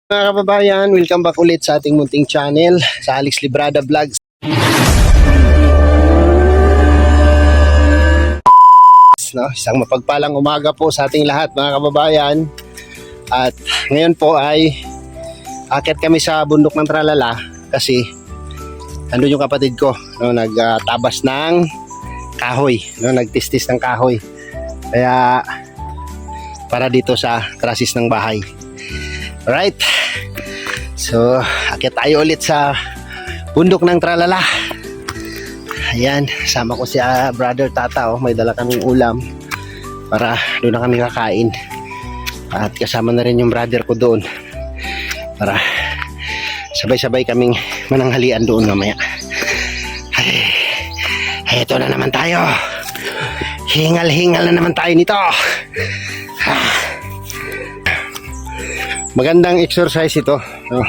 Mga kababayan, welcome back ulit sa ating munting channel, sa Alex Librada Vlogs. No, isang mapagpalang umaga po sa ating lahat mga kababayan. At ngayon po ay akit kami sa bundok ng Tralala kasi andun yung kapatid ko, no, nagtabas ng kahoy, no, nagtistis ng kahoy. Kaya para dito sa trasis ng bahay. Alright, so akit tayo ulit sa bundok ng Tralala. Ayan, sama ko si brother Tata, oh, may dala kaming ulam para doon na kami kakain. At kasama na rin yung brother ko doon para sabay-sabay kaming mananghalian doon mamaya. Ay, ito na naman tayo. Hingal-hingal na naman tayo nito. Magandang exercise ito, no?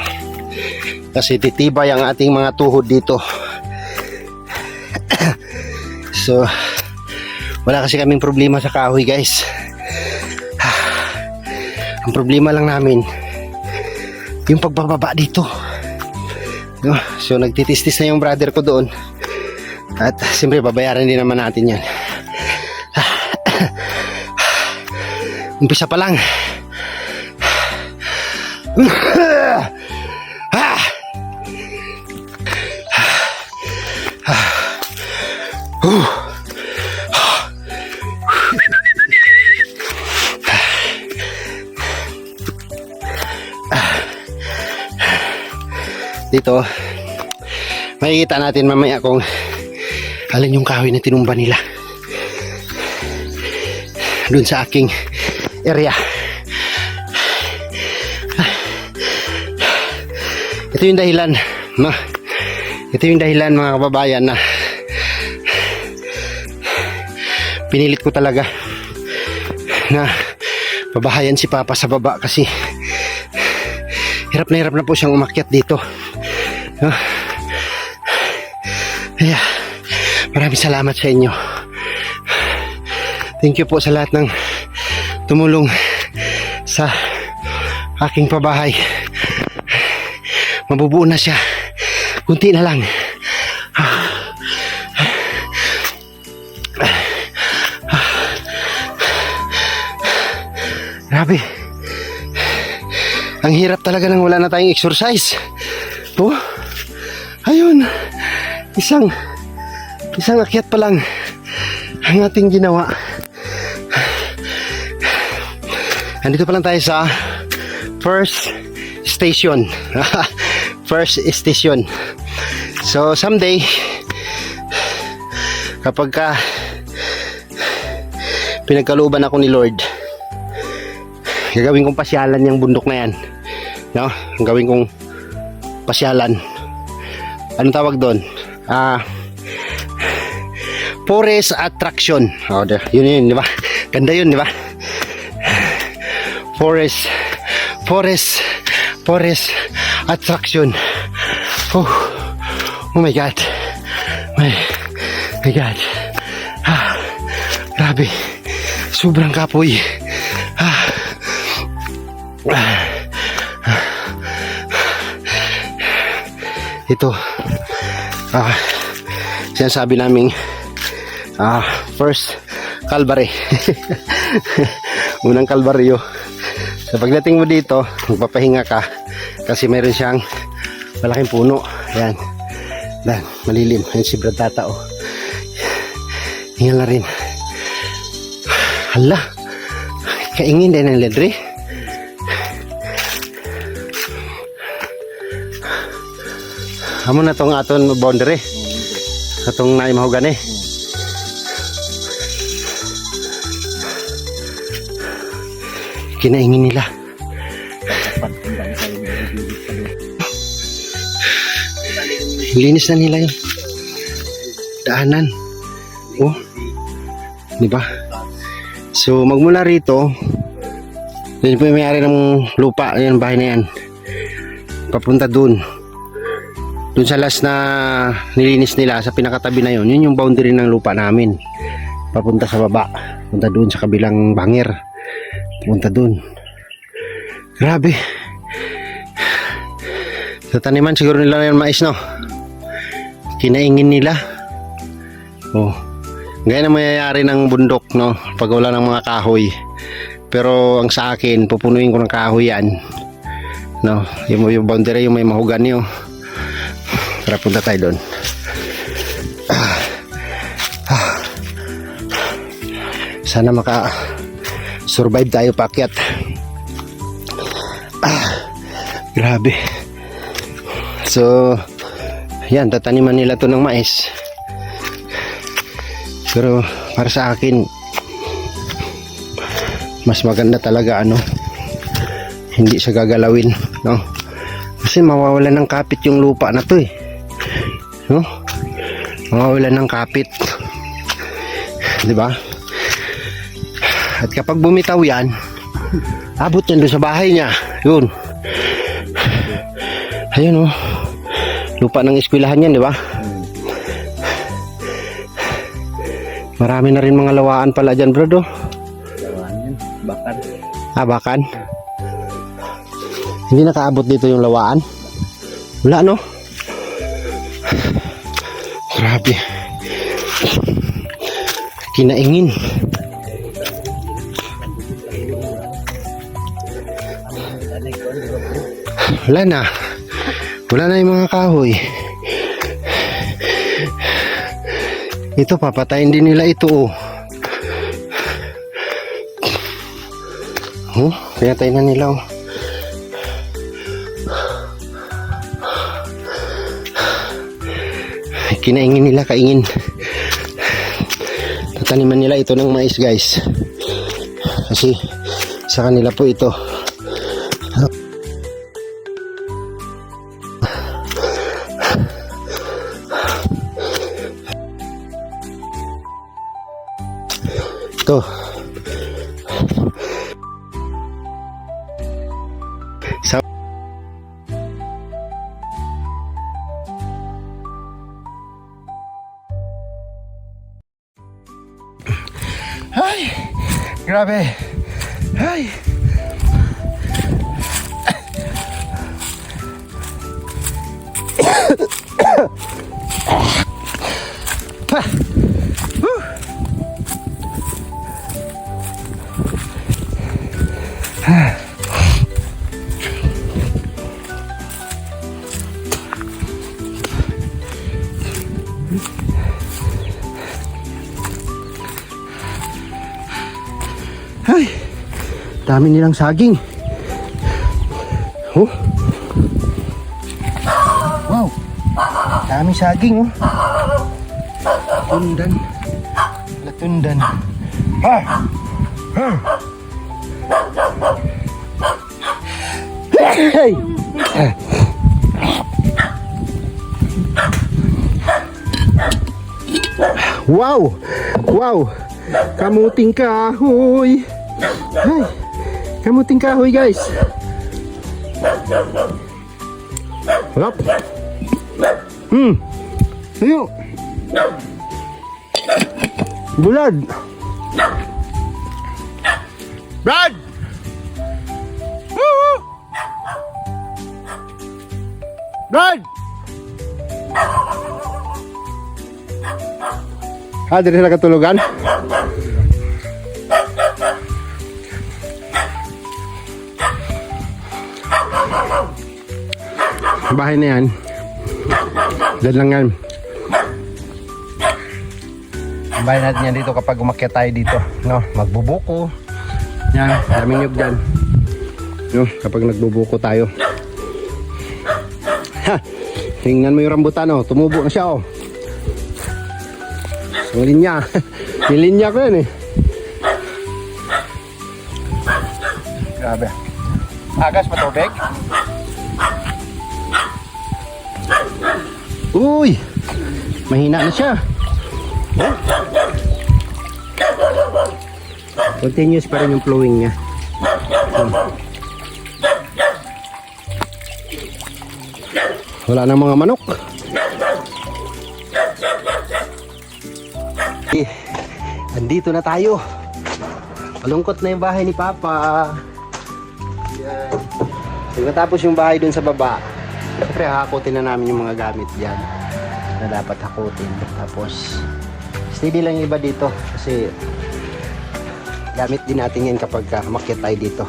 Kasi titibay ang ating mga tuhod dito. So, wala kasi kaming problema sa kahoy, guys. Ang problema lang namin yung pagbababa dito, no? So, nagtitistis na yung brother ko doon. At siyempre, babayaran din naman natin yan. Umpisa pa lang. Dito makikita natin mamaya kung alin yung kahoy na tinumba nila dun sa aking area. Ito yung dahilan, no? Ito yung dahilan mga kababayan na pinilit ko talaga na babahayan si Papa sa baba kasi hirap na po siyang umakyat dito, no? Kaya maraming salamat sa inyo. Thank you po sa lahat ng tumulong sa aking pabahay. Mabubuo na siya, kunti na lang. Grabe, ang hirap talaga nang wala na tayong exercise. Oh, ayun, isang akyat pa lang ang ating ginawa. Andito pa lang tayo sa first station. First station. So someday kapag pinagkalooban ako ni Lord, gagawin kong pasyalan yung bundok na yan, no? Gagawin kong pasyalan. Anong tawag doon? Forest attraction. Oh, yun, di ba? Ganda yun, di ba? Forest attraction. Oh my God. My God. Grabe. Sobrang kapoy. Ito. Sinasabi naming first Calvary. Unang kalbaryo. So pagdating mo dito, magpapahinga ka kasi meron siyang malaking puno. Ayan. Dan, malilim. Ayan si Brad Tata, oh. Hingal na rin. Hala. Kaingin din ang ledre. Amo na tong aton boundary. Atong naimahugan eh. Kinaingin nila. Linis na nila yung daanan. Oh, di ba? So magmula rito, yun po yung may-ari ng lupa, yung bahay na yan, papunta dun sa last na nilinis nila sa pinakatabi na yun yung boundary ng lupa namin, papunta sa baba, punta dun sa kabilang bangir, punta dun. Grabe, Sa taniman siguro nila yung mais, no? Kinaingin nila. Oh. Ganyan ang mayayari ng bundok, no? Pag wala ng mga kahoy. Pero ang sa akin, pupunuin ko ng kahoy yan. No? Yung boundary, yung may mahugani, oh. Tara, punta tayo doon. Sana maka-survive tayo paakyat. Grabe. So, yan, tataniman nila to ng mais. Pero para sa akin, mas maganda talaga hindi siya gagalawin, no? Kasi mawawalan ng kapit yung lupa na to, no? Mawawalan ng kapit, di ba? At kapag bumitaw yan, abot yan doon sa bahay niya. Yun. Ayun, oh. Lupa ng eskwelahan yan, di ba? Marami na rin mga lawaan pala dyan, bro, do. Lawaan yan. Bakan. Bakan. Hindi nakaabot dito yung lawaan. Wala, no? Grabe. Kinaingin. Wala na. Wala na yung mga kahoy. Ito, papatayin din nila ito, oh. Oh, pinatay na nila, oh. Kinaingin nila, kaingin. Tataniman nila ito ng mais, guys. Kasi sa kanila po ito. Ito. Sa Ay, grabe. Ay. Ay, dami nilang saging. Oh. Wow. Dami saging, oh. Latundan. Latundan. Ah. Ah. Hey. Wow. Wow. Kamuting kahoy. Ay, kamuting kahoy, guys. Hop. Ayo. Bulad. Brad. Woo! Brad. Diri sila katulugan. Bahay na yan. Diyan lang yan. Bahay natin yan dito kapag umakyat tayo dito, no? Magbubuko. Yan, daming nyug dyan, no? Kapag nagbubuko tayo. Ha! Tingnan mo yung rambutan, oh. Tumubo na siya, oh. Ang linya. Yung linya ko yan, eh. Grabe. Agas pa tubig. Uy! Mahina na siya. Oh. Continuous pa rin yung flowing niya. Wala na mga manok. Andito na tayo. Malungkot na yung bahay ni Papa. Yan. Pagkatapos yung bahay dun sa baba, Siyempre, hakutin na namin yung mga gamit dyan na dapat hakutin. Tapos, steady lang yung iba dito kasi gamit din natin yan kapag umakyat tayo dito.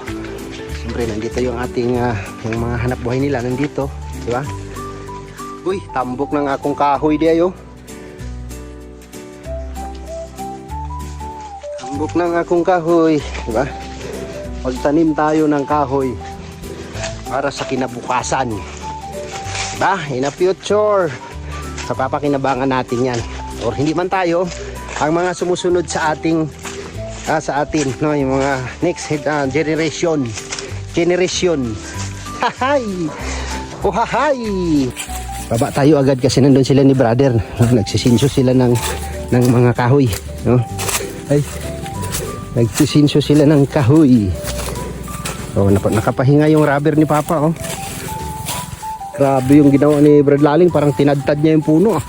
Siyempre, nandito yung ating yung mga hanap buhay nila nandito. Di ba? Uy, tambok ng akong kahoy di ayo. Tambok ng akong kahoy. Di ba? Magtanim tayo ng kahoy para sa kinabukasan. Diba? In a future, kapapakinabangan natin yan. Or hindi man tayo, ang mga sumusunod sa ating sa atin, no, yung mga next generation. Hahay! Oh hahay! Baba tayo agad kasi nandun sila ni brother. Nagsisinso sila ng mga kahoy, no? Ay. Nagsisinso sila ng kahoy. Oh, nakapahinga yung rubber ni Papa, oh. Grabe yung ginawa ni Brad Laling, parang tinadtad niya yung puno, ah.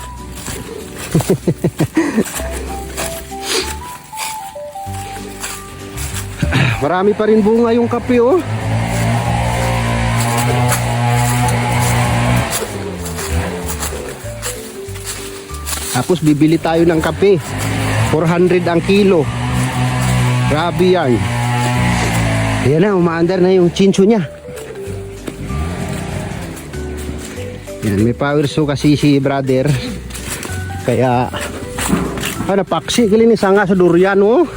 Marami pa rin bunga yung kape, oh. Tapos bibili tayo ng kape. 400 ang kilo. Grabe yan. Ayan na, umaandar na yung chincho niya. Yan, may power so kasi si brother. Kaya napaksi kali ni sanga sa durian, oh.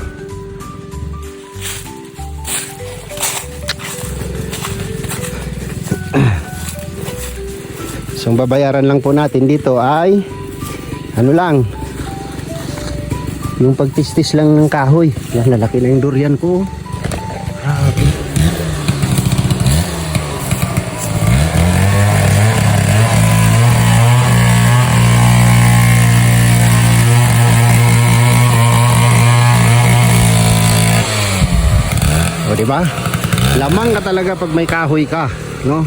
So ang babayaran lang po natin dito ay ano lang, yung pagtistis lang ng kahoy. Yan, lalaki na yung durian ko. Grabe. O diba? Lamang ka talaga pag may kahoy ka, no?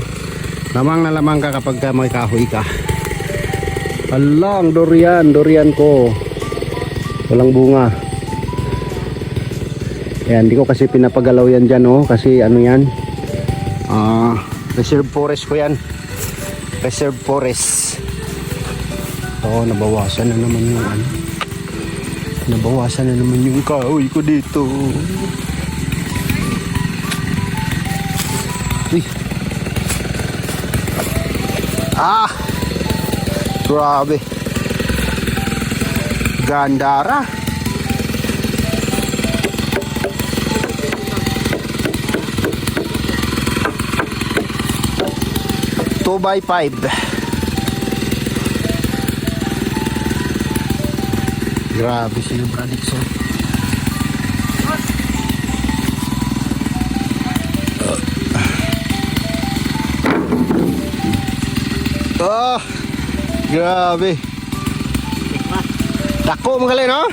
Lamang na lamang ka kapag may kahoy ka. Alang, durian ko. Walang bunga. Ayan, hindi ko kasi pinapagalaw yan dyan, oh. Kasi ano yan, reserve forest ko yan. Reserve forest. Oo, nabawasan na naman yung ano. Nabawasan na naman yung kahoy ko dito. Uy. Grabe. Gandara. Two by 5. Grabe sila, Bradixon. Grabe. Dako mo gali, no?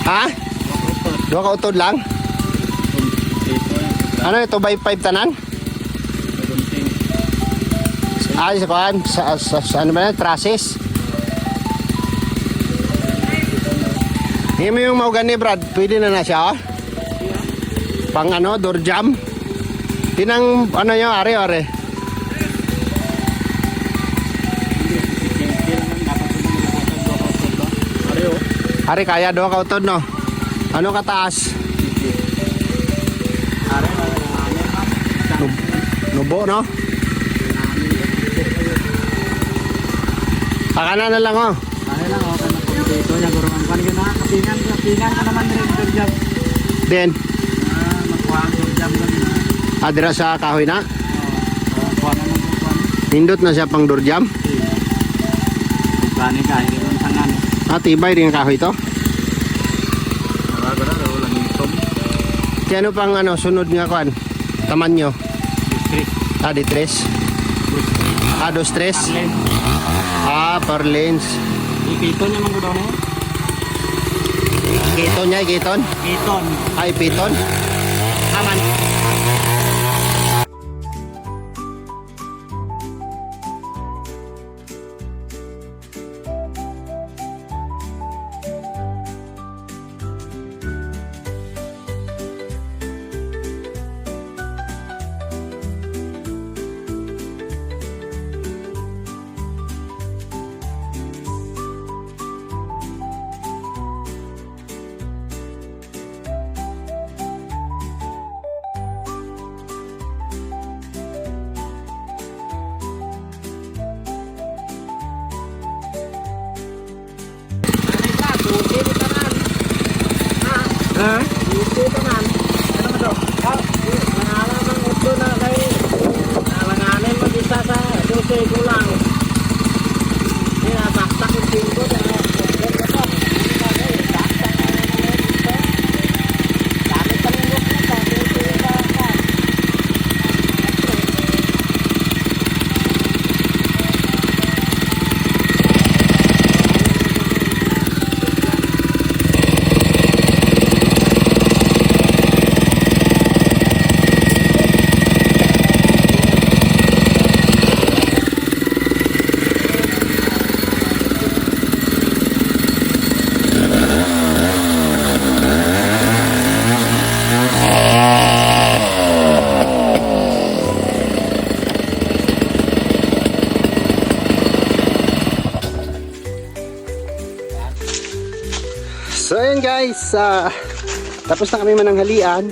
Ha? Dua ka utod lang? Ano ito, by 5 tanan? Ay, sa kuhan? Sa ano ba yan? Traces? Hindi mo yung maugan ni Brad. Pwede na siya, oh? Pang ano, door jam? Tinang, ano yung are. Hari kaya doon ka utod, no? Ano kataas? Nubo, no? Pakana na lang, oh. Ano lang, okay na po dito. Nagurungan pa rin na. Kapingan ka naman rin door jam. Then? Magkuha ang door jam lang. Adira sa kahoy na? Oo. Kuha naman po kuha. Nindot na siya pang door jam? Gani ka, hindi ron sa ngano. Tibay rin ang kahoy to? Wala, walang itom. Kaya ano pang ano, sunod nga kuhan? Taman nyo? Di tres? Dos tres? Per lens. Ipiton niya mga daw na yun. Ikiton niya, ikiton? Ipiton. Ipiton? Aman. guys, tapos na kami mananghalian.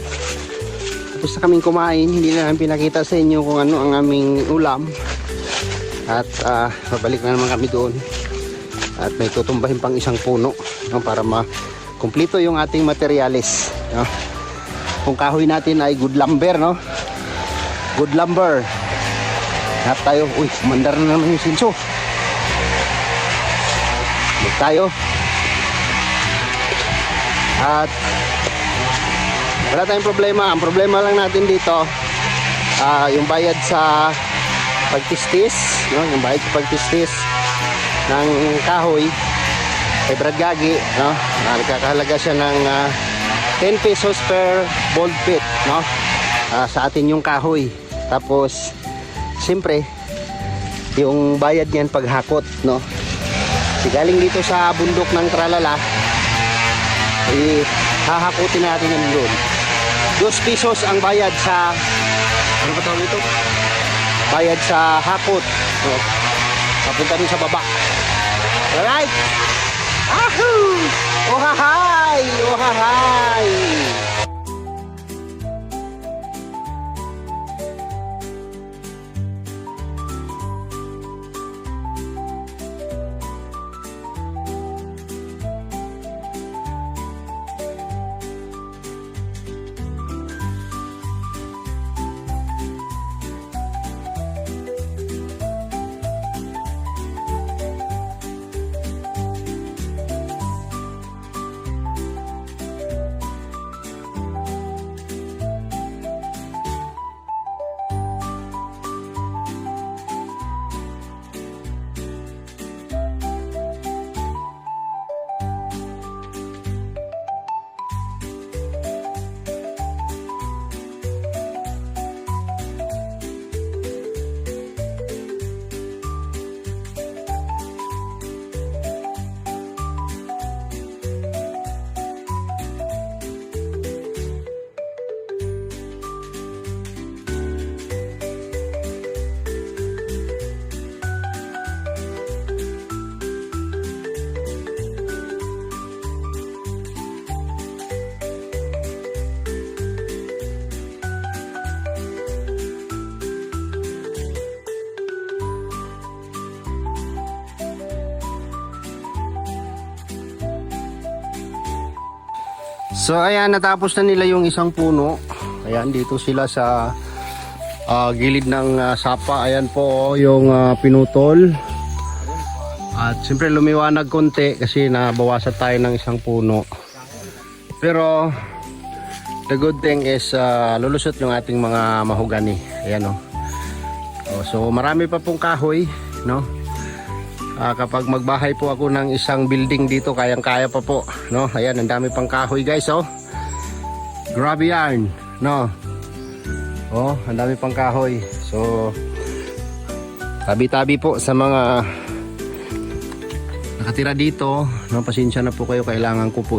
Tapos na kaming kumain. Hindi na namin pinakita sa inyo kung ano ang aming ulam. At babalik na naman kami doon. At may tutumbahin pang isang puno, no, para makumpleto yung ating materyales, no. Kung kahoy natin ay good lumber, no? Good lumber. Hanap tayo. Uy, mandar na naman yung sinso. Hanap tayo. At wala tayong problema. Ang problema lang natin dito, yung bayad sa pagtistis, no? Yung bayad sa pagtistis ng kahoy kay Brad Gagi, no? Nagkakahalaga siya ng 10 pesos per bolt feet, no? Sa atin yung kahoy. Tapos siyempre yung bayad niyan paghakot, no? Kasi galing dito sa bundok ng Tralala, hahakutin natin yan doon. 2 pesos ang bayad sa, ano ba tawag ito? Bayad sa hakot, no? Papunta din sa baba. Alright! Ahoo! Ohahay! Ohahay! So ayan, natapos na nila yung isang puno. Ayan, dito sila sa gilid ng sapa. Ayan po yung pinutol. At siyempre lumiwanag konti kasi nabawasan tayo ng isang puno. Pero the good thing is lulusot yung ating mga mahogani. Ayan o. So marami pa pong kahoy, no? Kapag magbahay po ako ng isang building dito, kayang-kaya pa po, no? Ayan, ang dami pang kahoy, guys, oh. Grabe yan, no? Oh, ang dami pang kahoy. So tabi-tabi po sa mga nakatira dito, no? Pasensya na po kayo, kailangan ko po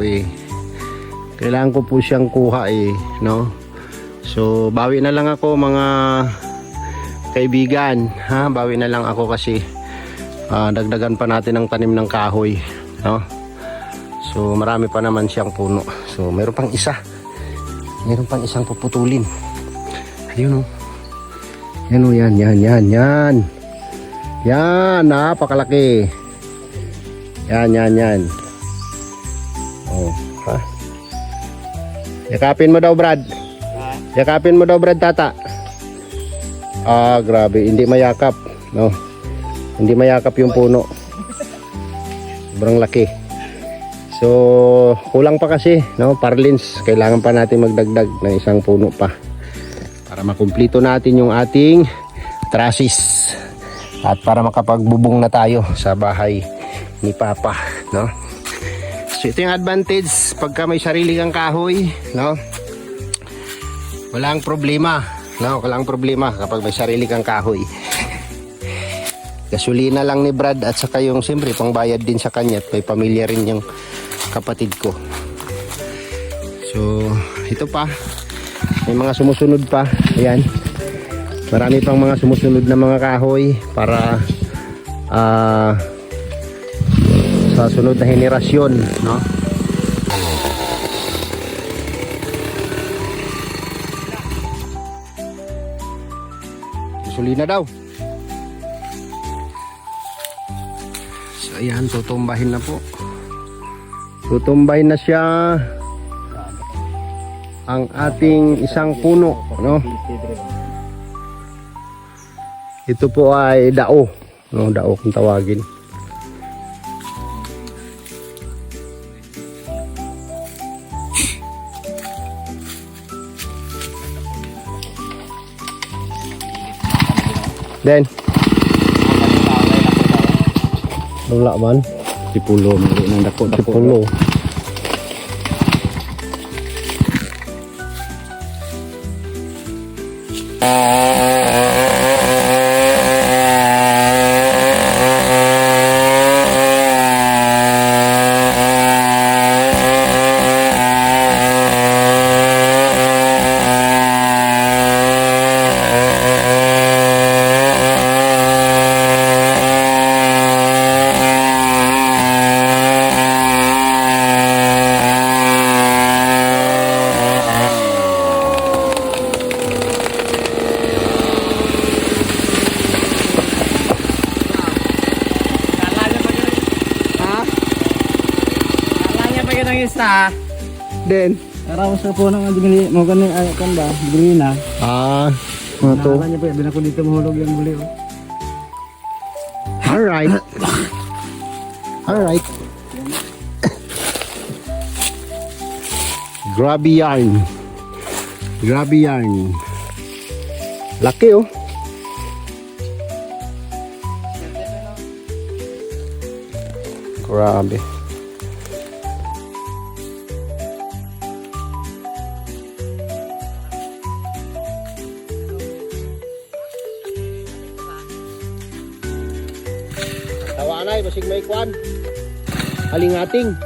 siyang kuha no? So bawi na lang ako, mga kaibigan, ha? Bawi na lang ako kasi dagdagan pa natin ang tanim ng kahoy, no? So marami pa naman siyang puno. So meron pang isang puputulin. Ayun oh. Yan oh, yan. Yan, napakalaki. Yan. Oh, ha? Yakapin mo daw, Brad. Yakapin mo daw, Brad, tata. Grabe, hindi mayakap, no? Hindi mayakap yung puno. Sobrang laki. So kulang pa kasi, no? Parlins, kailangan pa natin magdagdag ng isang puno pa para makumplito natin yung ating trusses at para makapagbubong na tayo sa bahay ni Papa, no? So ito yung advantage pagka may sarili kang kahoy, no? Walang problema, no? Walang problema kapag may sarili kang kahoy. Gasolina lang ni Brad at saka yung siyempre pangbayad din sa kanya at may pamilya rin yung kapatid ko. So ito pa, may mga sumusunod pa. Ayan, marami pang mga sumusunod na mga kahoy para sa sunod na henerasyon, no? susuli na daw. So ayan, tutumbahin na po. Tutumbahin na siya ang ating isang puno, no? Ito po ay dao, no? Dao kung tawagin. Then wala man. Tipulo, mali ng dako-dako. Tipulo. Isa. Then Araw sa puno nga dili mo gani ay kan ba? Green na. Mga to. Nakakanya pa bin ako dito mahulog yung buli oh. Alright. Alright. Grabe yarn. Grabe yarn. Laki oh. Grabe. Tawanay, basig may kwan. Halingating.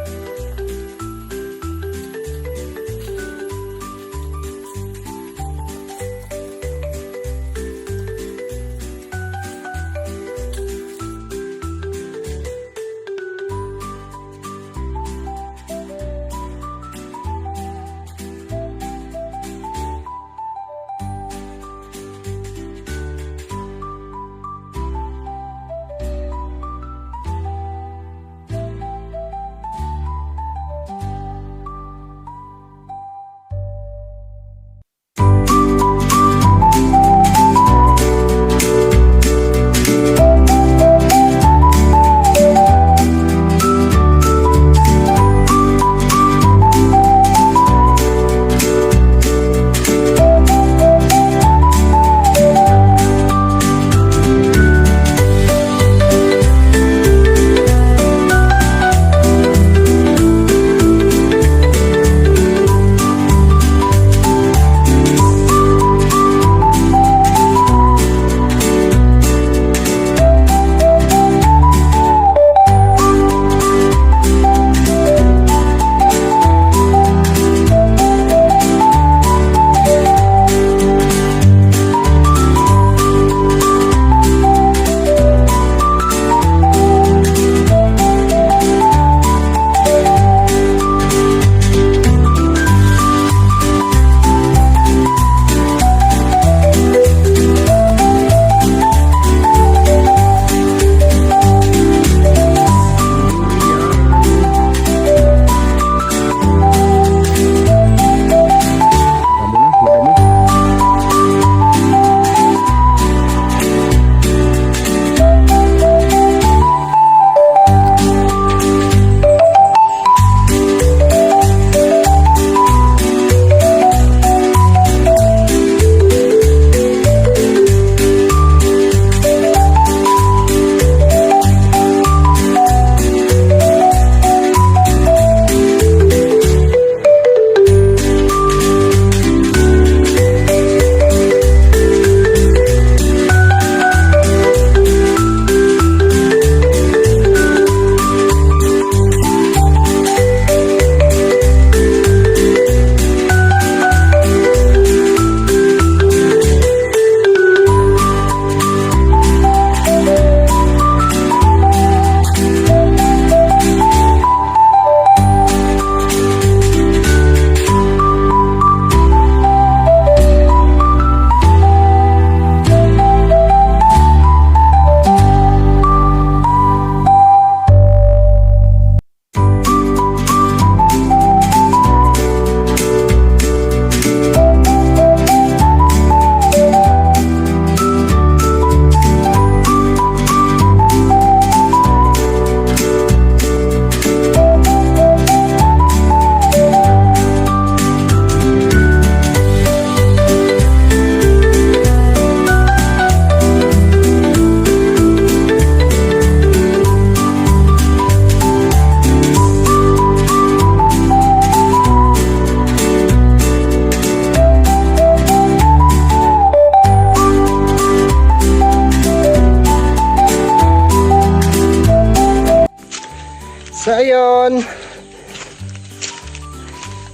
So ayun,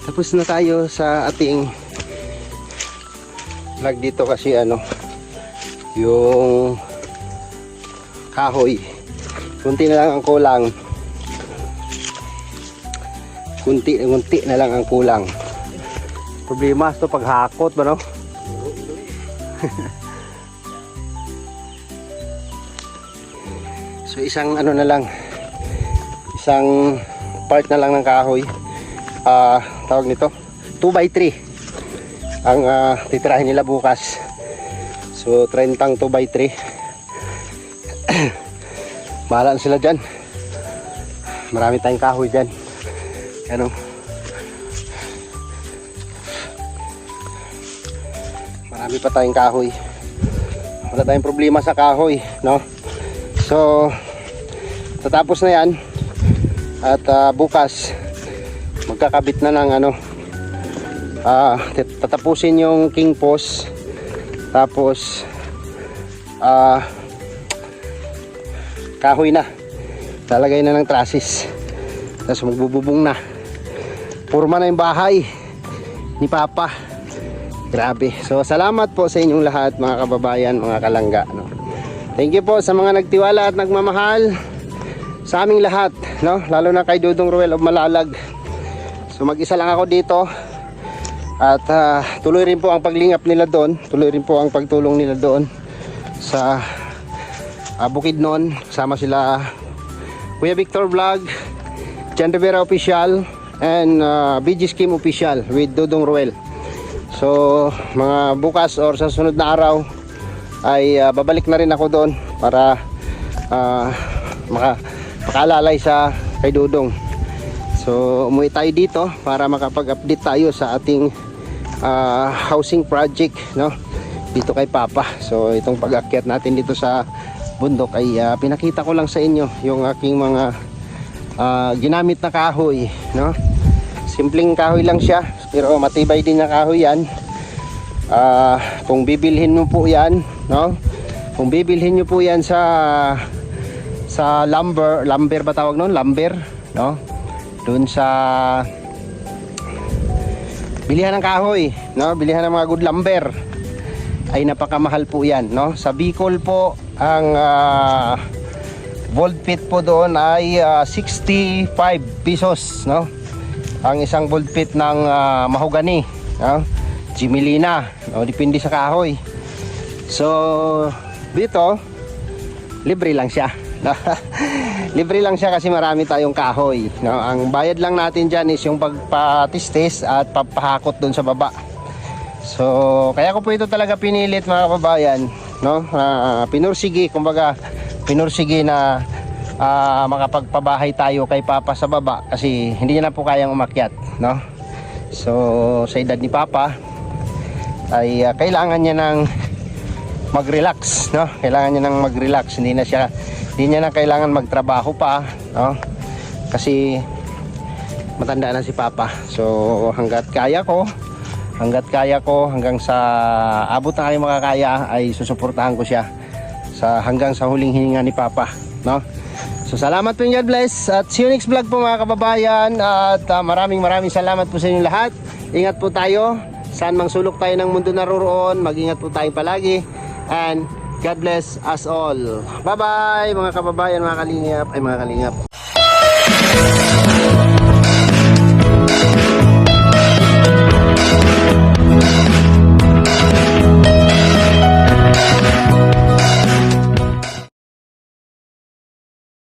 tapos na tayo sa ating vlog dito kasi ano, yung kahoy, kunti na lang ang kulang. Kunti na lang ang kulang. Problema ito paghakot ba, no? So isang ano na lang, isang part na lang ng kahoy, tawag nito 2x3 ang titirahin nila bukas. So 30 2x3. Bahala na sila dyan, marami tayong kahoy dyan. Ano, marami pa tayong kahoy, wala tayong problema sa kahoy, no? So tatapos na yan at bukas magkakabit na ng ano, tatapusin yung king post, tapos kahoy na, lalagay na ng trusses, tapos magbububong na. Purma na yung bahay ni Papa. Grabe. So salamat po sa inyong lahat mga kababayan, mga kalangga, no? Thank you po sa mga nagtiwala at nagmamahal sa aming lahat, no? Lalo na kay Dudong Ruel of Malalag. So mag-isa lang ako dito at tuloy rin po ang paglingap nila doon, tuloy rin po ang pagtulong nila doon sa Bukidnon. Sama sila Kuya Victor Vlog, Jan Rivera Official, and BG Scheme Official with Dudong Ruel. So mga bukas or sa sunod na araw ay babalik na rin ako doon para makaalalay sa kay Dudong. So umuwi tayo dito para makapag-update tayo sa ating housing project, no? Dito kay Papa. So itong pag-akyat natin dito sa bundok ay pinakita ko lang sa inyo yung aking mga ginamit na kahoy, no? Simpleng kahoy lang siya pero matibay din na kahoy yan. Kung bibilhin mo po yan, no? Kung bibilhin nyo po yan sa lumber ba tawag noon? Lumber, no? Doon sa bilihan ng kahoy, no? Bilihan ng mga good lumber ay napakamahal po yan, no? Sa Bicol po ang bolt pit po doon ay 65 pesos, no? Ang isang bolt pit ng mahogany, no? Jimelina, no? Depende sa kahoy. So dito libre lang siya. Libre lang siya kasi marami tayong kahoy, no? Ang bayad lang natin dyan is yung pagpatistis at papahakot doon sa baba. So kaya ko po ito talaga pinilit mga kababayan, no? Pinursigi, kumbaga pinursigi na makapagpabahay tayo kay Papa sa baba kasi hindi niya na po kayang umakyat, no? So sa edad ni Papa ay kailangan niya ng mag-relax, no? Kailangan niya ng mag-relax, hindi niya na kailangan magtrabaho pa, no? Kasi matanda na si Papa. So hangga't kaya ko, hanggang sa abot na kayo makakaya ay susuportahan ko siya hanggang sa huling hininga ni Papa, no? So salamat po, God bless, at see you next vlog po mga kababayan, at maraming salamat po sa inyo lahat. Ingat po tayo saan mang sulok tayo ng mundo naroroon, mag-ingat po tayo palagi, and God bless us all. Bye bye mga kababayan, mga kalingap.